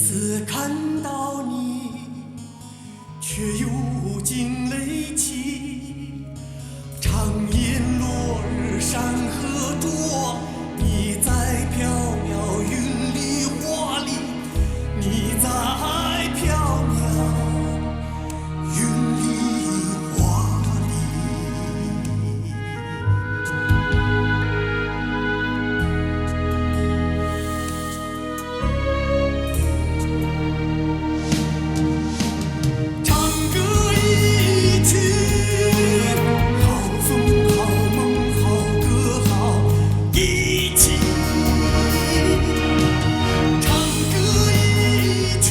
次看到你，却又惊雷起。长夜落日山河灼，你在缥缈云里花里，你在缥缈云里花里。唱歌一曲，好风好梦好歌好一起。唱歌一曲，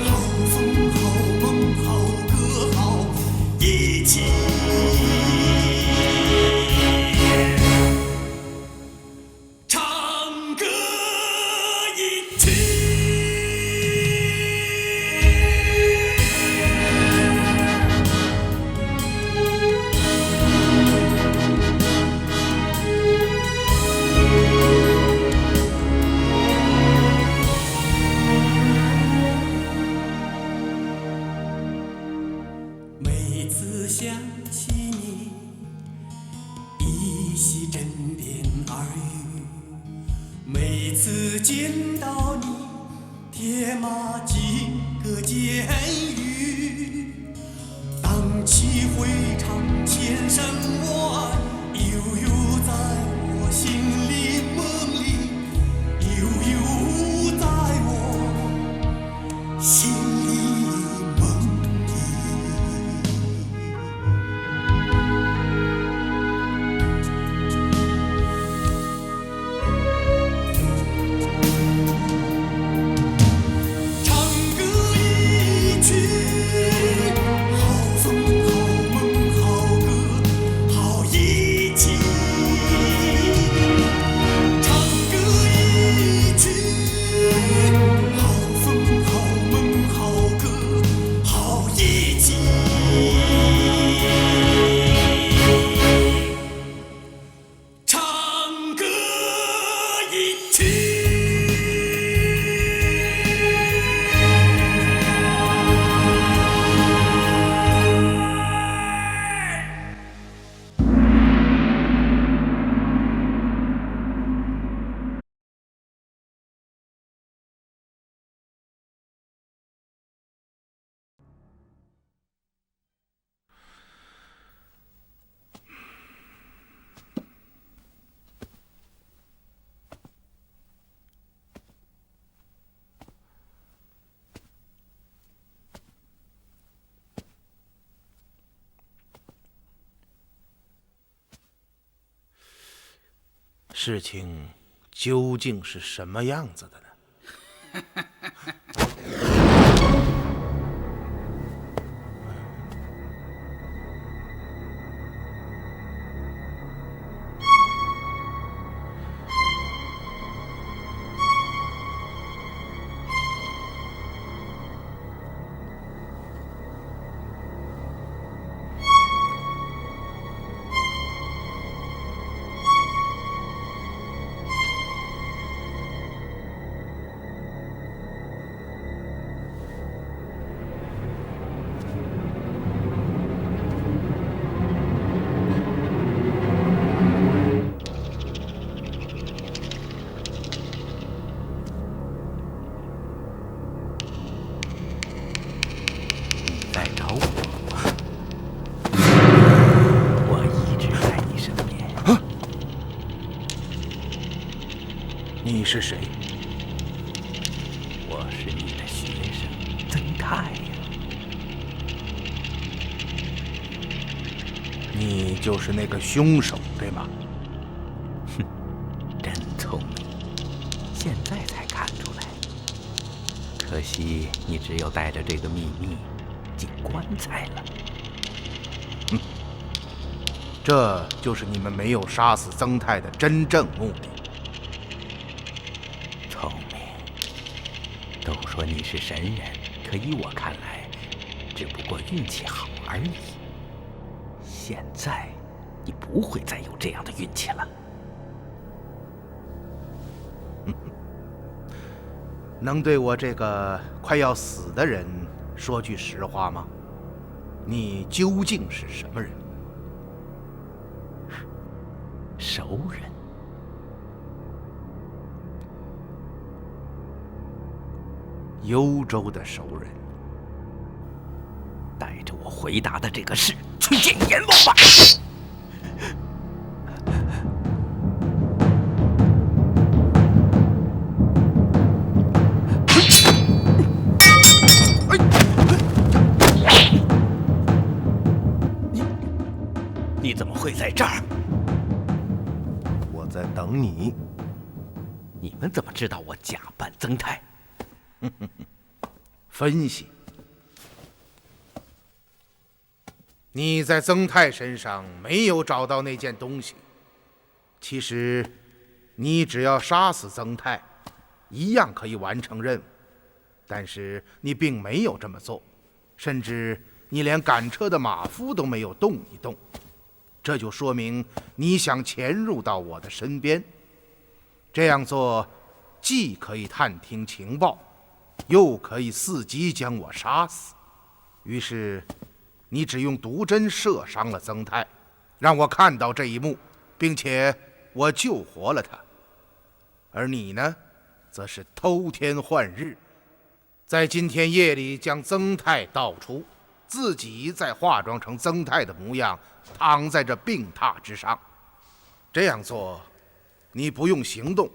好风好梦好歌好一起。唱歌一曲。每次想起你，依稀枕边耳语；每次见到你，铁马几个监狱。荡气回肠千山外，悠悠在我心里梦里，悠悠在我心里梦里。唱歌一曲，好风好梦好歌好一起。唱歌一曲，好风好梦好歌好一起。唱歌一曲。事情究竟是什么样子的呢？在找我？我一直在你身边。你是谁？我是你的学生曾泰呀。你就是那个凶手，对吗？真聪明，现在才看出来。可惜你只有带着这个秘密进棺材了。这就是你们没有杀死曾泰的真正目的。聪明，都说你是神人，可依我看来，只不过运气好而已。现在，你不会再有这样的运气了。能对我这个快要死的人说句实话吗？你究竟是什么人？熟人。幽州的熟人。带着我回答的这个事去见阎王吧。你怎么会在这儿？我在等你。你们怎么知道我假扮曾泰？分析。你在曾泰身上没有找到那件东西。其实，你只要杀死曾泰，一样可以完成任务。但是你并没有这么做，甚至你连赶车的马夫都没有动一动。这就说明你想潜入到我的身边。这样做，既可以探听情报，又可以伺机将我杀死。于是，你只用毒针射伤了曾泰，让我看到这一幕，并且我救活了他。而你呢，则是偷天换日，在今天夜里将曾泰盗出，自己再化妆成曾泰的模样，躺在这病榻之上。这样做，你不用行动，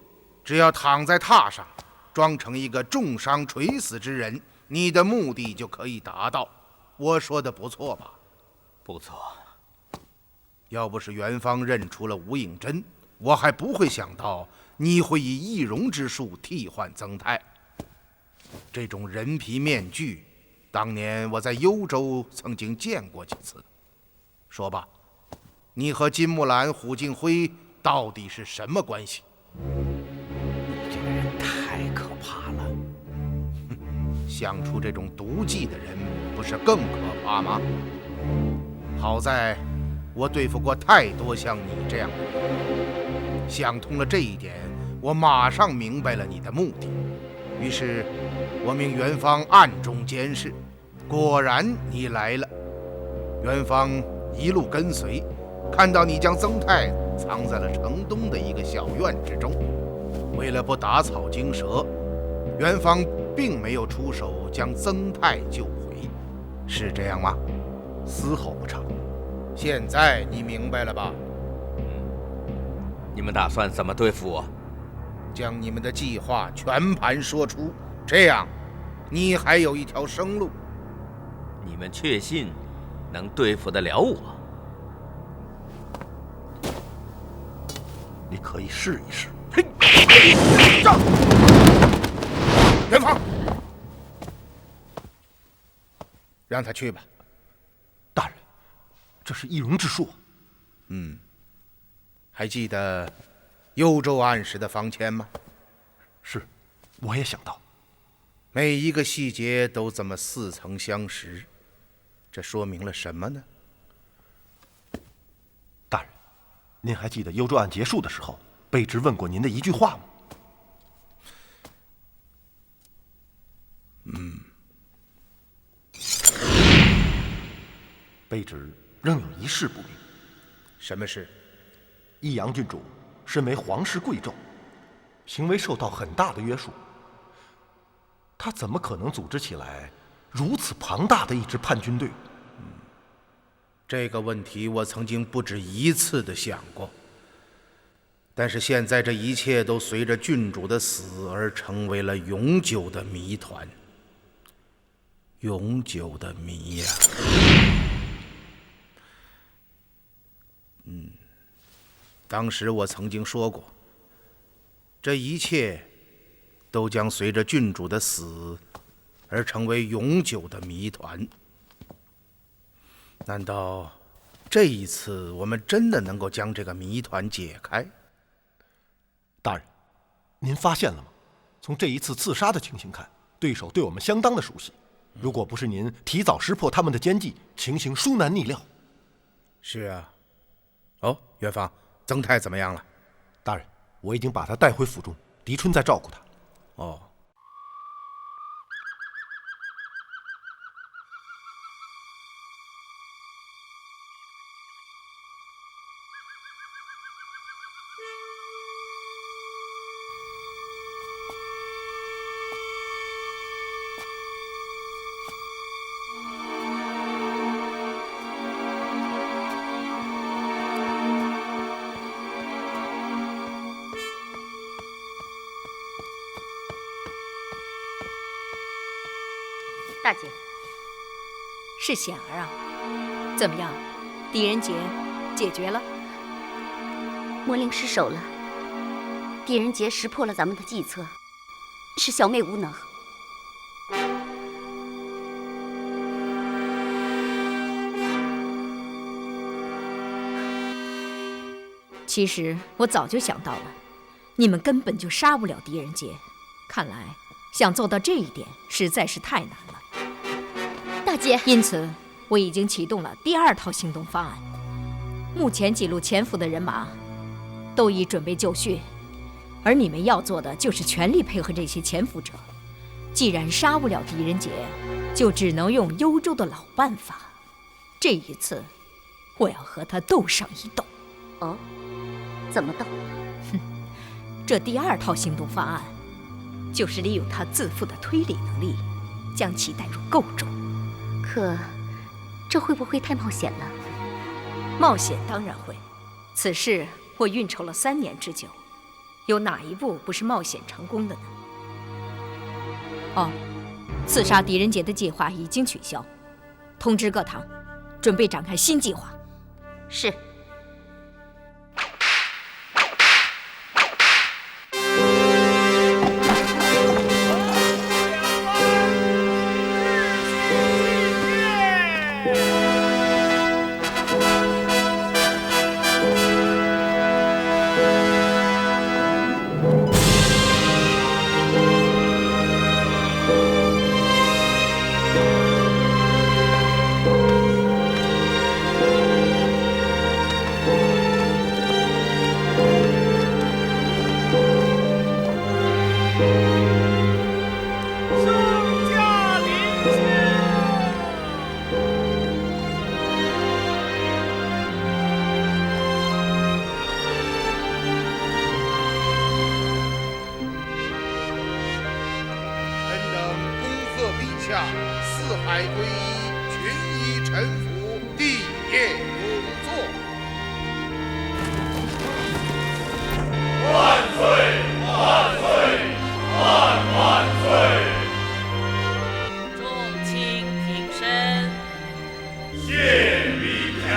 只要躺在榻上，装成一个重伤垂死之人，你的目的就可以达到。我说的不错吧？不错。要不是元芳认出了吴应真，我还不会想到你会以易容之术替换曾泰。这种人皮面具，当年我在幽州曾经见过几次。说吧，你和金木兰、虎敬辉到底是什么关系？你这个人太可怕了。想出这种毒计的人，不是更可怕吗？好在我对付过太多像你这样的人，想通了这一点，我马上明白了你的目的。于是，我命元芳暗中监视，果然你来了。元芳一路跟随，看到你将曾泰藏在了城东的一个小院之中。为了不打草惊蛇，元芳并没有出手将曾泰救回，是这样吗？丝毫不差。现在你明白了吧？你们打算怎么对付我？将你们的计划全盘说出，这样你还有一条生路。你们确信能对付得了我？你可以试一试。上！元芳，让他去吧。大人，这是易容之术。还记得幽州案时的方签吗？是，我也想到。每一个细节都这么似曾相识，这说明了什么呢？大人，您还记得幽州案结束的时候，卑职问过您的一句话吗？卑职仍有一事不明。什么事？益阳郡主身为皇室贵胄，行为受到很大的约束。他怎么可能组织起来如此庞大的一支叛军队？这个问题我曾经不止一次地想过，但是现在这一切都随着郡主的死而成为了永久的谜团。永久的谜呀！当时我曾经说过，这一切都将随着郡主的死而成为永久的谜团。难道这一次我们真的能够将这个谜团解开？大人，您发现了吗？从这一次刺杀的情形看，对手对我们相当的熟悉。如果不是您提早识破他们的奸计，情形殊难逆料。是啊。哦，元芳，曾泰怎么样了？大人，我已经把他带回府中，狄春在照顾他。哦，大姐，是显儿啊，怎么样？狄仁杰解决了？魔灵失手了，狄仁杰识破了咱们的计策，是小妹无能。其实我早就想到了，你们根本就杀不了狄仁杰。看来想做到这一点实在是太难了。大姐，因此我已经启动了第2套行动方案。目前几路潜伏的人马都已准备就绪，而你们要做的就是全力配合这些潜伏者。既然杀不了狄仁杰，就只能用幽州的老办法。这一次，我要和他斗上一斗。哦，怎么斗？这第2套行动方案，就是利用他自负的推理能力，将其带入构中。可，这会不会太冒险了？冒险当然会，此事我运筹了3年之久，有哪一步不是冒险成功的呢？哦，刺杀狄仁杰的计划已经取消，通知各堂，准备展开新计划。是。四海归一，群医臣服，帝业永作。万岁！万岁！万岁！众卿平身。谢陛下。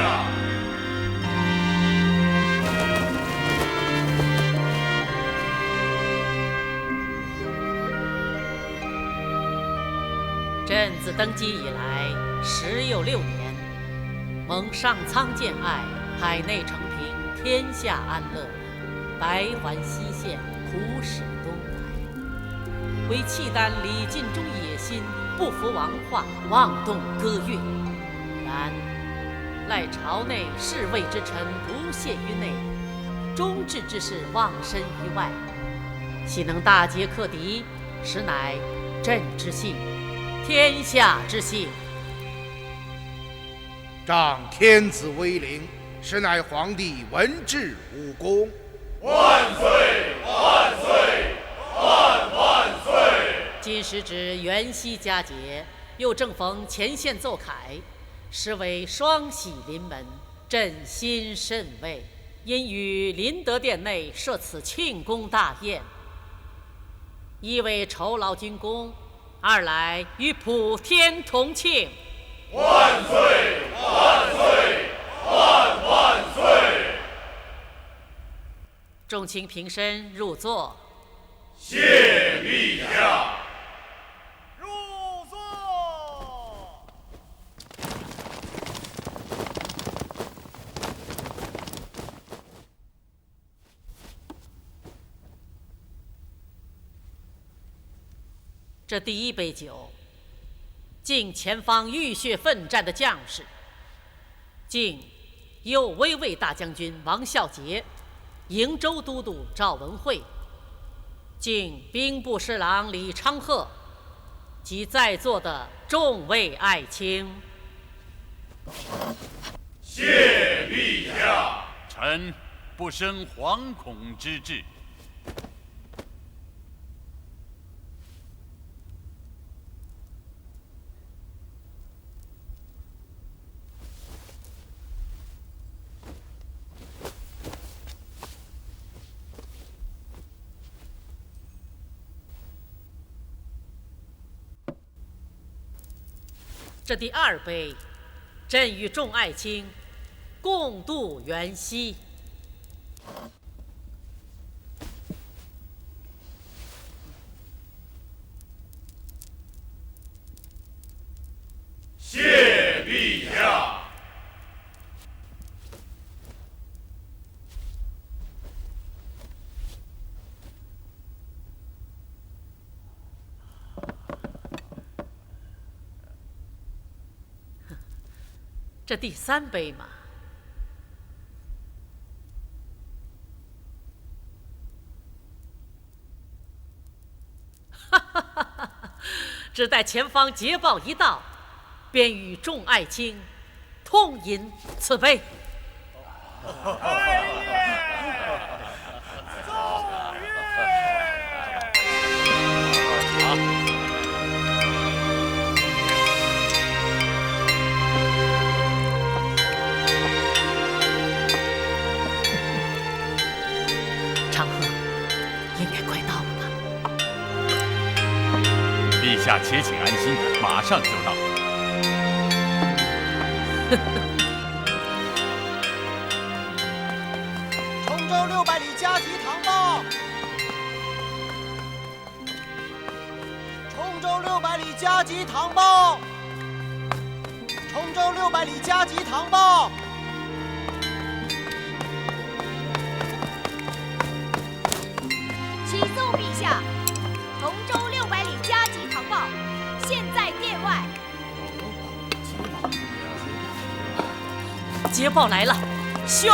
朕自登基以来，时有6年，蒙上苍见爱，海内承平，天下安乐，白环西线，普使东来。唯契丹李尽忠野心，不服王化，妄动歌乐。然赖朝内侍卫之臣不懈于内，忠志之士忘身于外，岂能大捷克敌？实乃朕之幸，天下之幸。仗天子威灵，实乃皇帝文治武功。万岁！万岁！万岁！今时值元夕佳节，又正逢前线奏凯，实为双喜临门，朕心甚慰。因于麟德殿内设此庆功大宴，一为酬劳军功，二来与普天同庆。万岁！万岁！万岁！众卿平身入座。谢陛下。入座。这第一杯酒，敬前方浴血奋战的将士，敬右威卫大将军王孝杰，瀛州都督赵文惠，敬兵部侍郎李昌鹤及在座的众位爱卿。谢陛下。臣不生惶恐之志。这第2杯，朕与众爱卿共度元夕。谢陛下。这第3杯嘛，只待前方捷报一到，便与众爱卿同饮此杯。长河应该快到了吧？陛下且请安心，马上就到。崇州600里加急堂报！崇州600里加急堂报！崇州600里加急堂报！启奏陛下，崇州600里加急堂报，现在殿外。捷报来了，宣！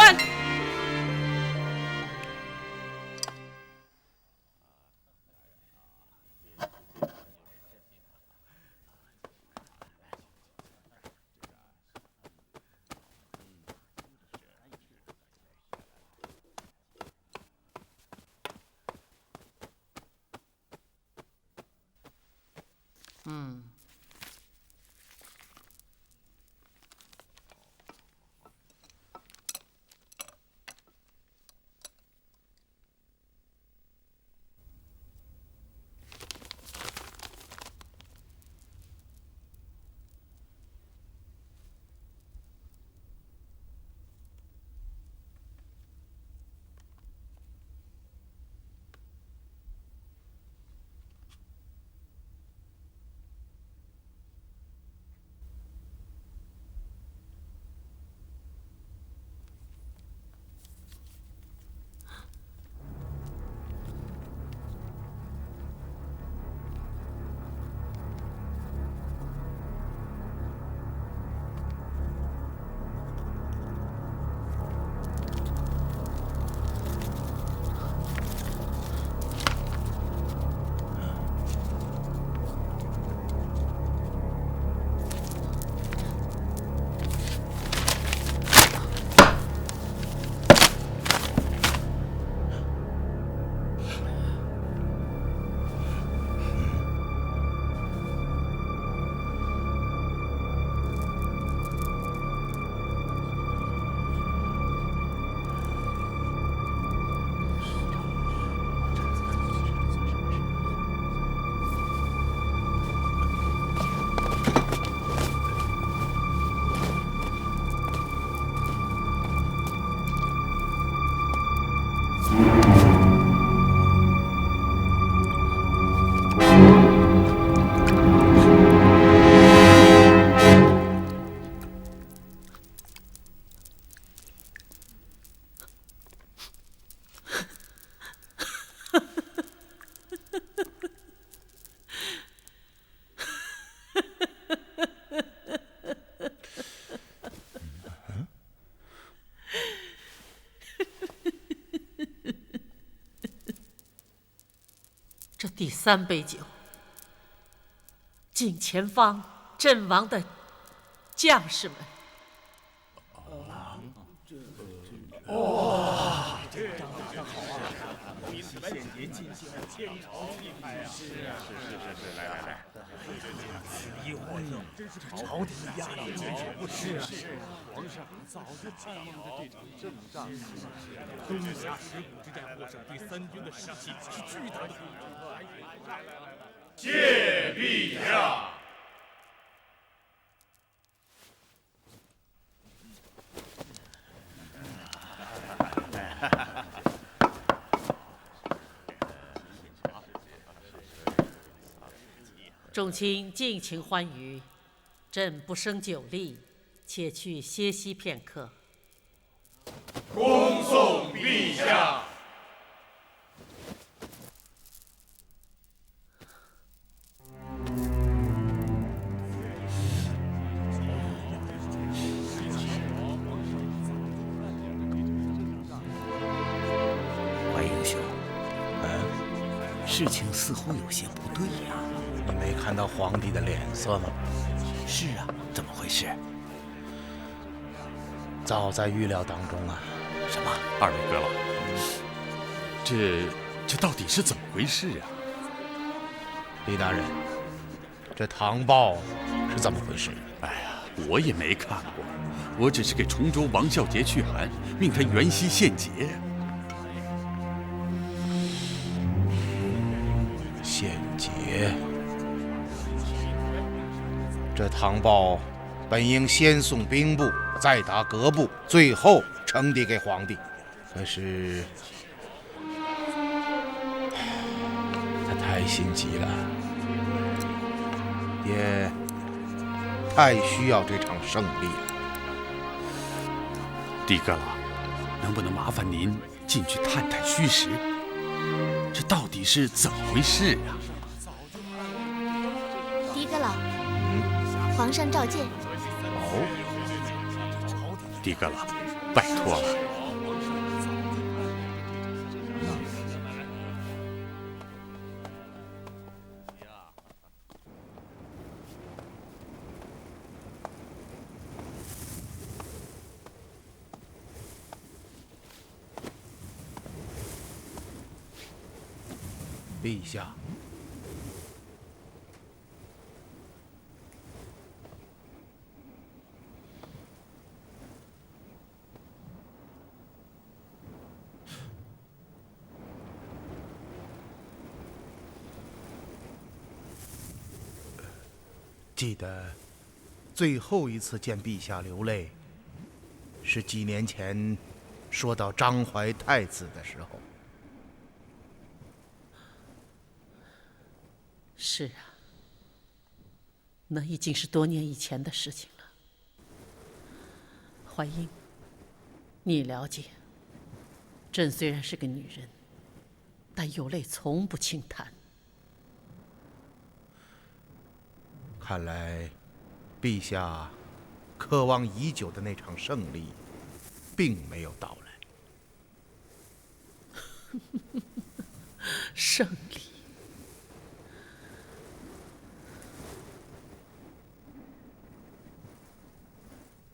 这第3杯酒，敬前方阵亡的将士们。朝廷压力坚决不吃，皇上早就盼望着这场阵仗。东峡石鼓之战获胜，对3军的士气是巨大的。谢陛下。众卿尽情欢愉，朕不胜酒力，且去歇息片刻。恭送陛下。怀英兄，事情似乎有些不对呀。你没看到皇帝的脸色吗？是啊，怎么回事？早在预料当中啊。什么？二位阁老，这到底是怎么回事啊？李大人，这唐报是怎么回事？哎呀，我也没看过，我只是给崇州王孝杰去函，命他元夕献节。献节。这唐报本应先送兵部，再达各部，最后呈递给皇帝。可是他太心急了，也太需要这场胜利了。狄阁老，能不能麻烦您进去探探虚实？这到底是怎么回事啊？狄阁老，皇上召见。哦，狄阁老，拜托了。陛下，记得最后一次见陛下流泪，是几年前说到张怀太子的时候。是啊，那已经是多年以前的事情了。怀英，你了解，朕虽然是个女人，但有泪从不轻弹。看来，陛下渴望已久的那场胜利，并没有到来。胜利。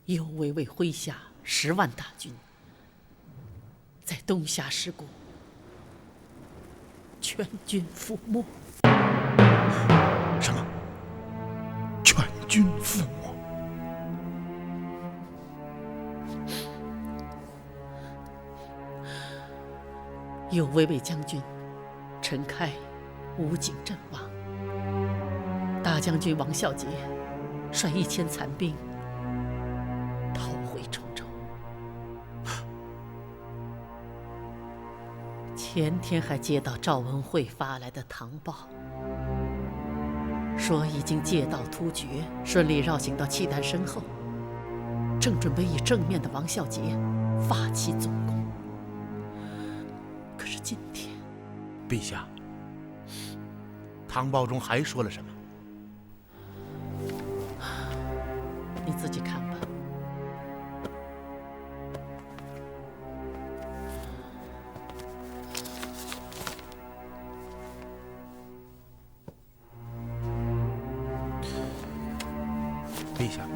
右卫卫麾下10万大军，在东峡石谷全军覆没。什么？全军覆没？右卫卫将军陈开、武警阵亡，大将军王孝杰率1000残兵逃回崇州。前天还接到赵文慧发来的唐报，说已经借道突厥，顺利绕行到契丹身后，正准备以正面的王孝杰发起总攻。可是今天，陛下，唐报中还说了什么？你自己看吧。陛下，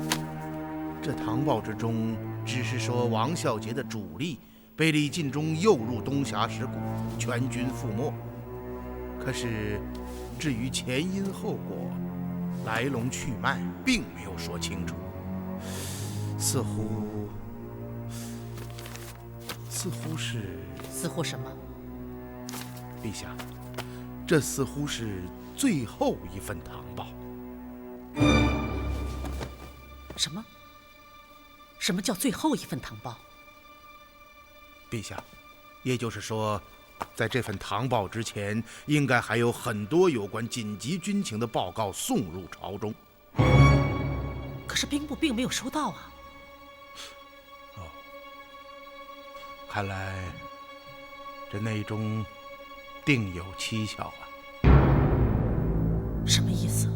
这唐报之中只是说王孝杰的主力被李尽忠诱入东峡石谷，全军覆没。可是，至于前因后果、来龙去脉，并没有说清楚。似乎是……似乎什么？陛下，这似乎是最后一份唐报。什么？什么叫最后一份唐报？陛下，也就是说，在这份唐报之前，应该还有很多有关紧急军情的报告送入朝中。可是兵部并没有收到啊。看来这内中定有蹊跷啊！什么意思？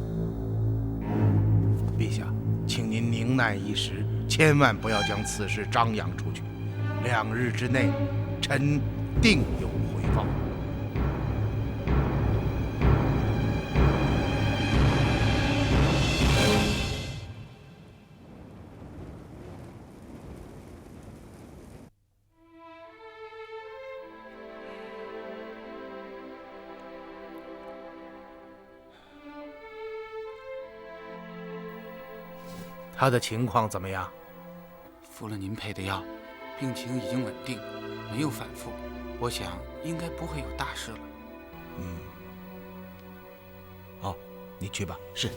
陛下，请您宁耐一时，千万不要将此事张扬出去。2日之内，臣定有回报。他的情况怎么样？服了您配的药，病情已经稳定，没有反复，我想应该不会有大事了。好，你去吧。是。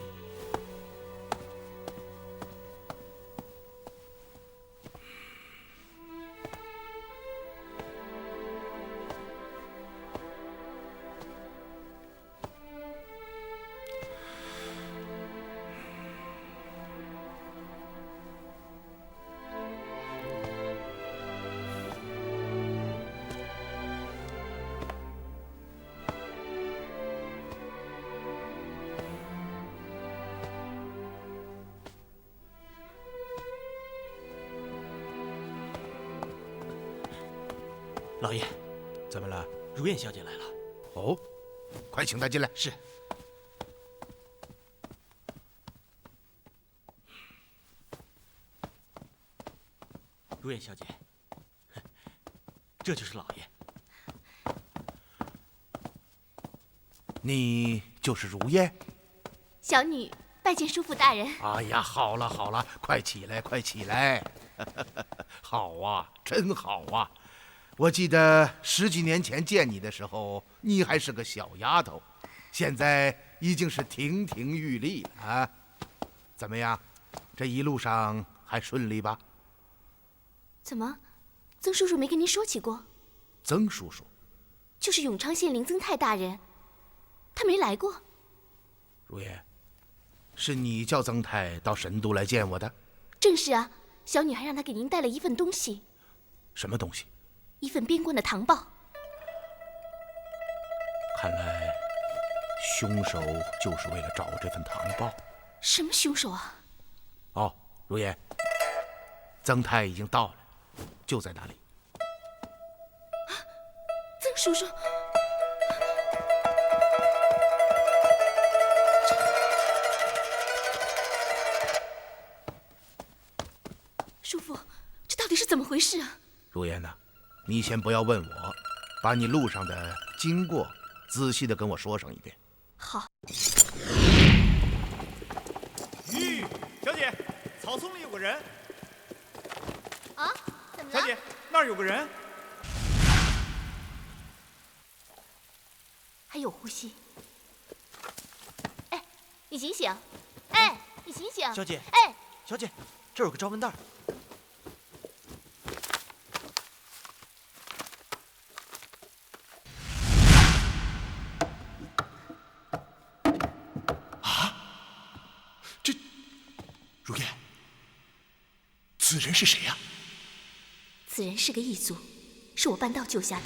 老爷，怎么了？如燕小姐来了。哦，快请她进来。是。如燕小姐，这就是老爷。你就是如燕？小女拜见叔父大人。哎呀，好了好了，快起来快起来！好啊，真好啊！我记得10几年前见你的时候，你还是个小丫头，现在已经是亭亭玉立了啊！怎么样，这一路上还顺利吧？怎么，曾叔叔没跟您说起过？曾叔叔，就是永昌县林曾泰大人，他没来过。如燕，是你叫曾泰到神都来见我的？正是啊，小女还让他给您带了一份东西。什么东西？一份边关的唐报。看来凶手就是为了找这份唐报。什么凶手啊？哦，如燕，曾泰已经到了，就在那里。曾叔叔，叔父，这到底是怎么回事啊？如燕呐，你先不要问我，把你路上的经过仔细的跟我说上一遍。好。咦，小姐，草丛里有个人。啊？怎么了？小姐，那儿有个人。还有呼吸。哎，你醒醒！哎，你醒醒！小姐，哎，小姐，这儿有个招蚊袋。如燕，此人是谁呀？此人是个异族，是我半道救下的。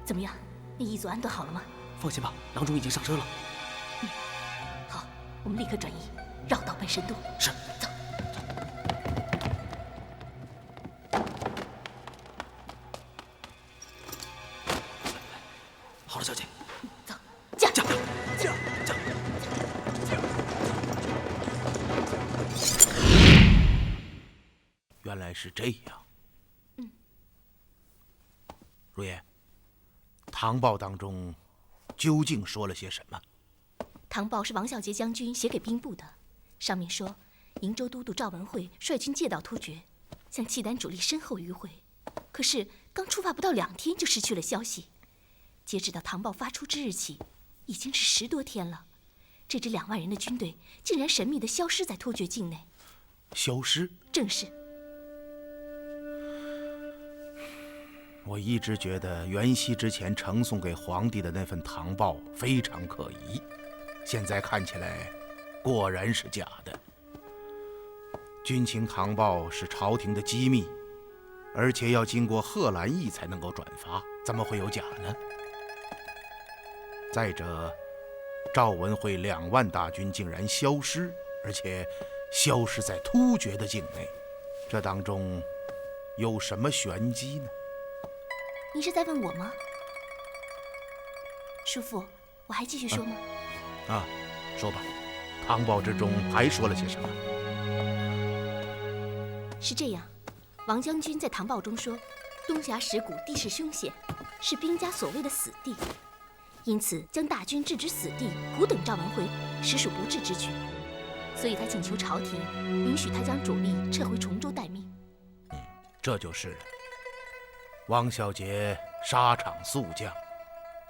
怎么样？那异族安顿好了吗？放心吧，郎中已经上车了。好，我们立刻转移，绕道奔神都。是。走。好了，小姐。走，驾！驾！驾！驾！来是这样。如烟，唐报当中究竟说了些什么？唐报是王孝杰将军写给兵部的，上面说瀛州都督赵文惠率军借道突厥，向契丹主力身后迂回，可是刚出发不到2天就失去了消息。截止到唐报发出之日起，已经是10多天了。这支2万人的军队竟然神秘地消失在突厥境内。消失？正是。我一直觉得元夕之前呈送给皇帝的那份唐报非常可疑，现在看起来果然是假的。军情唐报是朝廷的机密，而且要经过贺兰义才能够转发，怎么会有假呢？再者，赵文惠2万大军竟然消失，而且消失在突厥的境内，这当中有什么玄机呢？您是在问我吗？叔父，我还继续说吗？说吧，唐报之中还说了些什么？是这样，王将军在唐报中说，东峡石谷地势凶险，是兵家所谓的死地，因此将大军置之死地，苦等赵文惠，实属不智之举。所以他请求朝廷允许他将主力撤回崇州待命。这就是了。王孝杰沙场速将，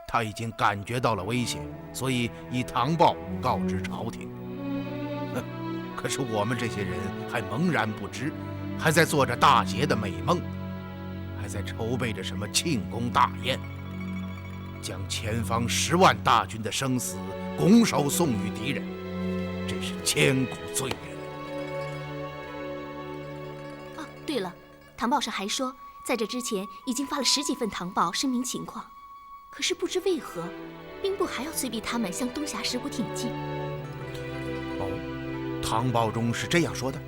他已经感觉到了危险，所以以唐报告知朝廷。可是我们这些人还茫然不知，还在做着大捷的美梦，还在筹备着什么庆功大宴，将前方10万大军的生死拱手送与敌人，真是千古罪人。对了，唐报上还说，在这之前已经发了10几份唐报声明情况，可是不知为何，兵部还要催逼他们向东峡石谷挺进。唐报中是这样说的？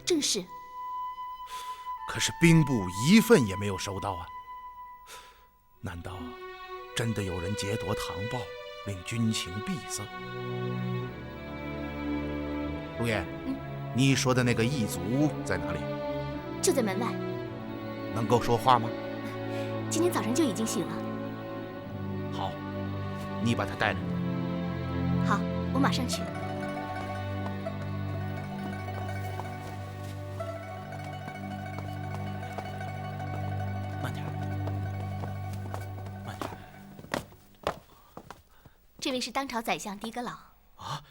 正是。可是兵部1份也没有收到啊！难道真的有人劫夺唐报，令军情闭塞？陆燕，你说的那个异族在哪里？就在门外。能够说话吗？今天早上就已经醒了。好，你把他带来。好，我马上去。慢点，慢点。这位是当朝宰相狄阁老。啊，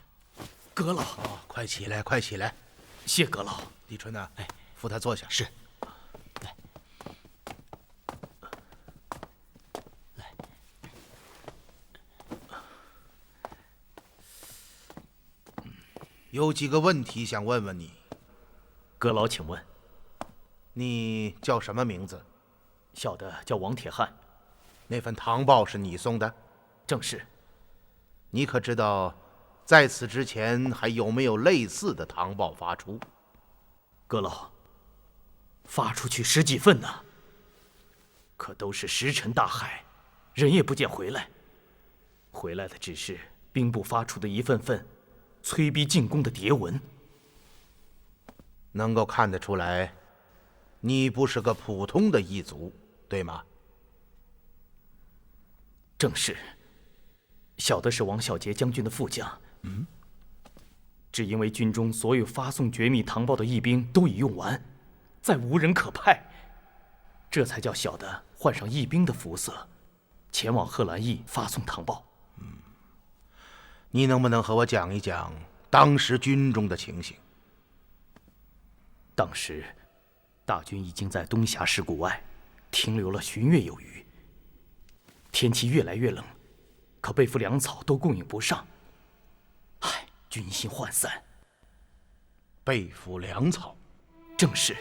阁老，快起来，快起来！谢阁老。李春呐，扶他坐下。是。有几个问题想问问你。阁老，请问。你叫什么名字？小的叫王铁汉。那份唐报是你送的？正是。你可知道，在此之前还有没有类似的唐报发出？阁老，发出去10几份呢，可都是石沉大海，人也不见回来。回来的只是兵部发出的一份份催逼进攻的牒文。能够看得出来，你不是个普通的异族，对吗？正是。小的是王孝杰将军的副将。只因为军中所有发送绝密唐报的义兵都已用完，再无人可派，这才叫小的换上义兵的服色，前往贺兰驿发送唐报。你能不能和我讲一讲当时军中的情形？当时，大军已经在东峡石谷外停留了旬月有余。天气越来越冷，可备服粮草都供应不上，军心涣散。备服粮草？正是。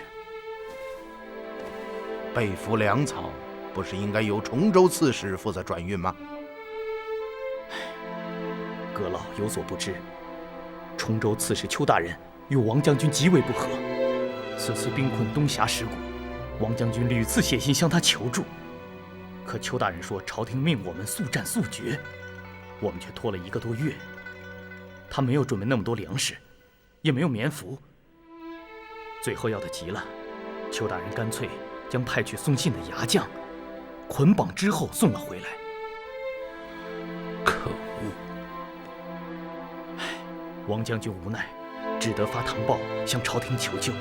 备服粮草不是应该由崇州刺史负责转运吗？阁老有所不知，崇州刺史邱大人与王将军极为不和。此次兵困东峡石谷，王将军屡次写信向他求助，可邱大人说朝廷命我们速战速决，我们却拖了1个多月。他没有准备那么多粮食，也没有棉服，最后要他急了，邱大人干脆将派去送信的牙将捆绑之后送了回来。可恶！王将军无奈，只得发唐报向朝廷求救，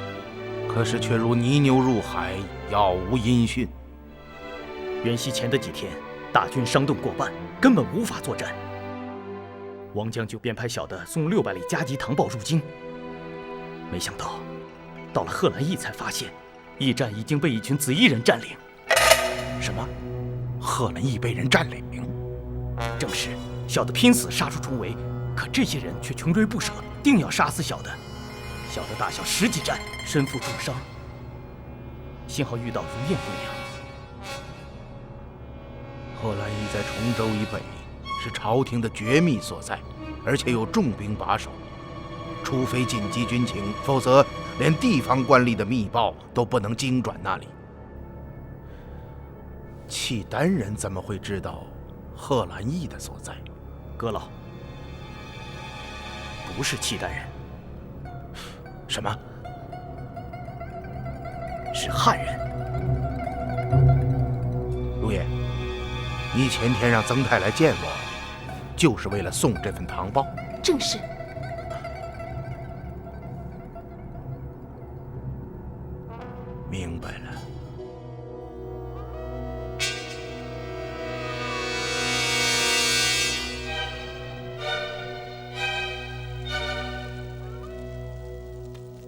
可是却如泥牛入海，杳无音讯。元夕前的几天，大军伤动过半，根本无法作战。王将军便派小的送600里加急唐报入京，没想到到了贺兰驿才发现，驿站已经被一群紫衣人占领。什么？贺兰驿被人占领？正是。小的拼死杀出重围，可这些人却穷追不舍，定要杀死小的。小的大小10几战，身负重伤，幸好遇到如燕姑娘。贺兰驿在崇州以北，是朝廷的绝密所在，而且有重兵把守。除非紧急军情，否则连地方官吏的密报都不能经转那里。契丹人怎么会知道贺兰驿的所在？阁老，不是契丹人。什么？是汉人。陆爷，你前天让曾泰来见我，就是为了送这份唐报？正是。明白了。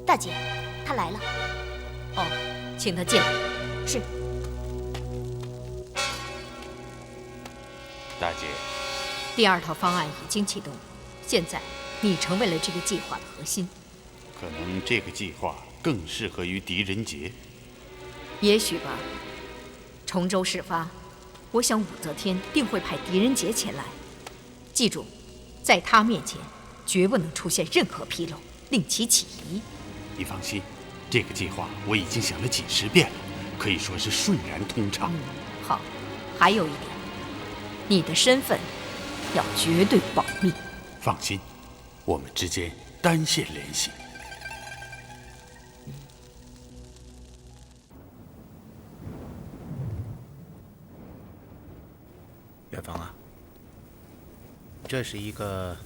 大姐，他来了。哦，请他进来。是。大姐，第2套方案已经启动，现在你成为了这个计划的核心。可能这个计划更适合于狄仁杰。也许吧。崇州事发，我想武则天定会派狄仁杰前来。记住，在他面前绝不能出现任何纰漏，令其起疑。你放心，这个计划我已经想了几10遍了，可以说是顺然通畅。好，还有一点，你的身份要绝对保密。放心，我们之间单线联系。远方啊，这是一个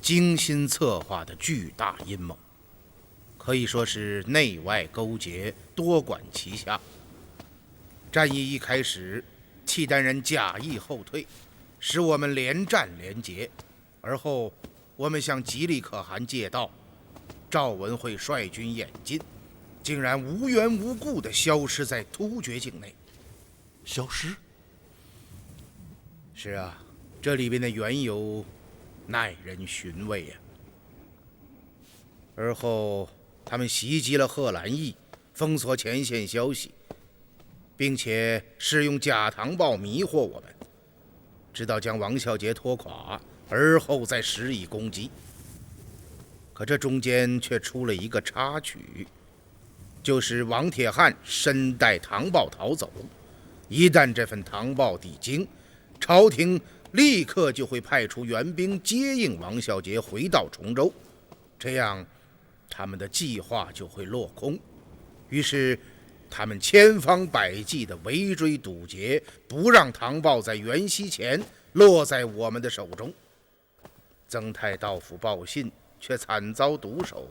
精心策划的巨大阴谋，可以说是内外勾结，多管齐下。战役一开始，契丹人假意后退，使我们连战连捷，而后我们向吉利可汗借道，赵文慧率军演进，竟然无缘无故地消失在突厥境内。消失？是啊，这里边的缘由耐人寻味呀。而后他们袭击了贺兰驿，封锁前线消息，并且试用假唐报迷惑我们，直到将王孝杰拖垮，而后再施以攻击。可这中间却出了一个插曲，就是王铁汉身带唐报逃走，一旦这份唐报抵京，朝廷立刻就会派出援兵接应王孝杰回到崇州，这样他们的计划就会落空。于是他们千方百计地围追堵截，不让唐报在元夕前落在我们的手中。曾泰到府报信，却惨遭毒手。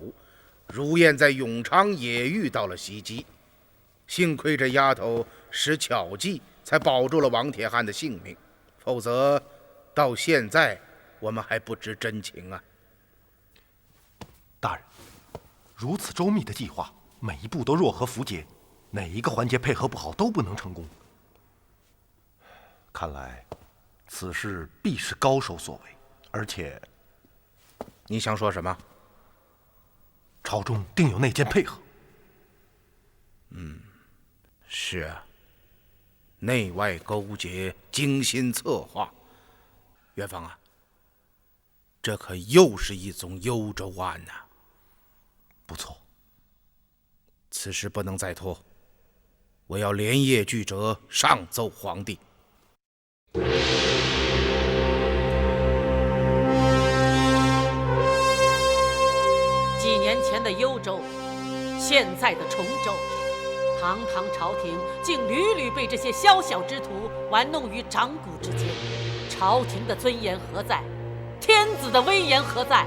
如燕在永昌也遇到了袭击，幸亏这丫头使巧计，才保住了王铁汉的性命，否则到现在我们还不知真情啊。大人，如此周密的计划，每一步都若合符节，哪一个环节配合不好都不能成功。看来此事必是高手所为，而且你想说什么？朝中定有内奸配合。是啊，内外勾结，精心策划。元芳啊，这可又是一宗幽州案呐。不错，此事不能再拖，我要连夜具折上奏皇帝。几年前的幽州，现在的崇州，堂堂朝廷竟屡屡被这些宵小之徒玩弄于掌骨之间，朝廷的尊严何在？天子的威严何在？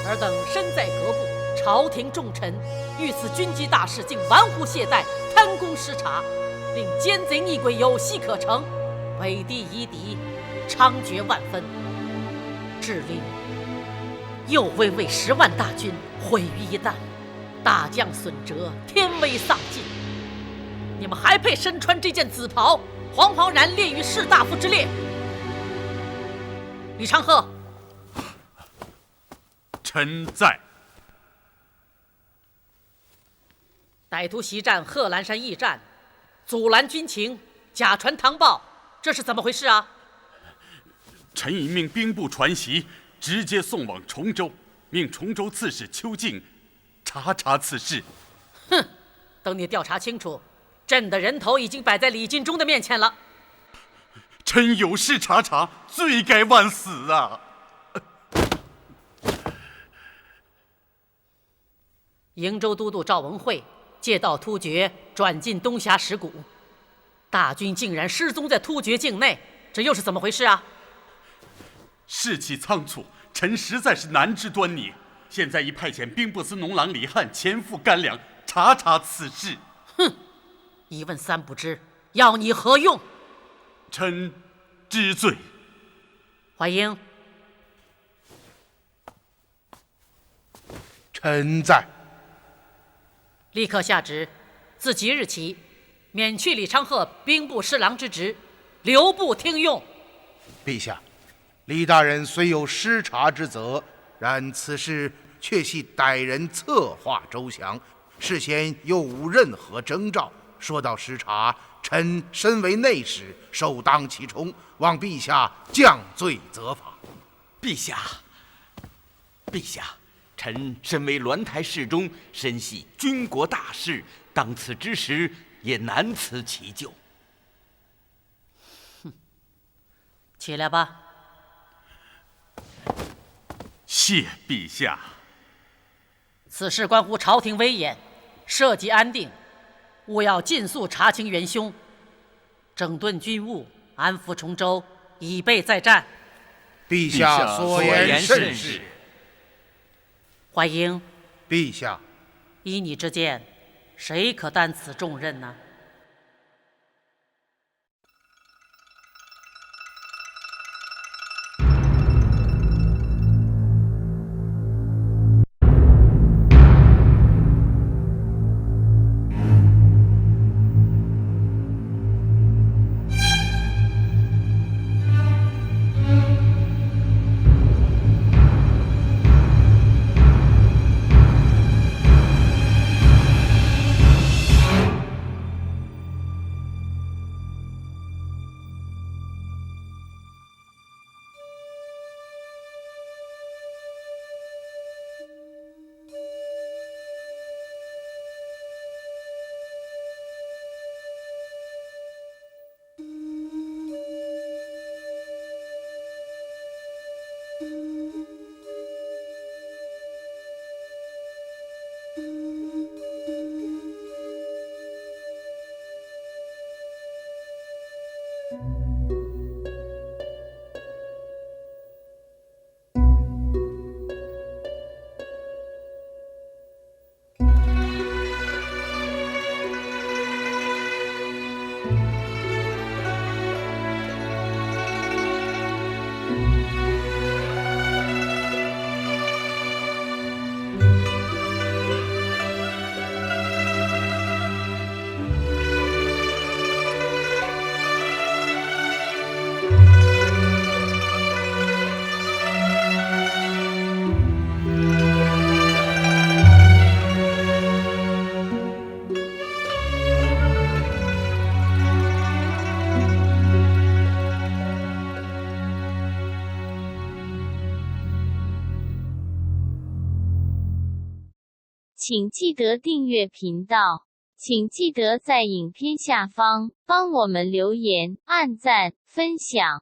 尔等身在阁部，朝廷重臣遇此军机大事，竟玩忽懈怠，贪功失察，令奸贼逆鬼有戏可乘，北地夷狄猖獗万分，致令右卫尉10万大军毁于一旦，大将损折，天威丧尽。你们还配身穿这件紫袍，惶惶然列于士大夫之列？李长鹤，臣在。歹徒袭占贺兰山驿站，阻拦军情，假传唐报，这是怎么回事啊？臣已命兵部传檄，直接送往崇州，命崇州刺史邱敬查查此事。哼，等你调查清楚，朕的人头已经摆在李尽忠的面前了。臣有事查查，罪该万死啊！瀛州都督赵文惠借道突厥转进东峡石谷，大军竟然失踪在突厥境内，这又是怎么回事啊？士气仓促，臣实在是难知端倪。现在已派遣兵部司农郎李翰前赴甘凉，查查此事。哼，一问三不知，要你何用？臣知罪。怀英，臣在。立刻下旨，自即日起，免去李昌鹤兵部侍郎之职，留步听用。陛下，李大人虽有失察之责，然此事却系歹人策划周详，事先又无任何征兆。说到失察，臣身为内史，首当其冲，望陛下降罪责罚。陛下，陛下，臣身为栾台侍中，深系军国大事，当此之时，也难辞其咎。哼，起来吧。谢陛下。此事关乎朝廷威严，社稷安定，务要尽速查清元凶，整顿军务，安抚崇州，以备再战。陛下所言甚是。怀英，陛下，依你之见，谁可担此重任呢？请记得订阅频道，请记得在影片下方帮我们留言、按赞、分享。